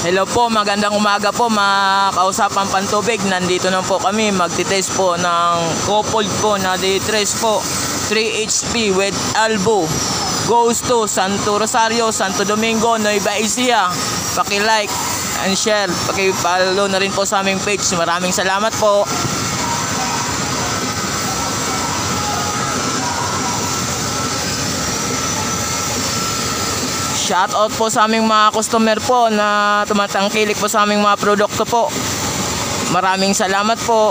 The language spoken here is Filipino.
Hello po, magandang umaga po mga kausapang pantubig. Nandito na po kami magtitest po ng coupled po na D3 po 3 HP with elbow. Goes to Santo Rosario, Santo Domingo, Nueva Ecija. Paki-like and share, paki-follow na rin po sa aming page. Maraming salamat po. Shoutout po sa aming mga customer po na tumatangkilik po sa aming mga produkto po. Maraming salamat po.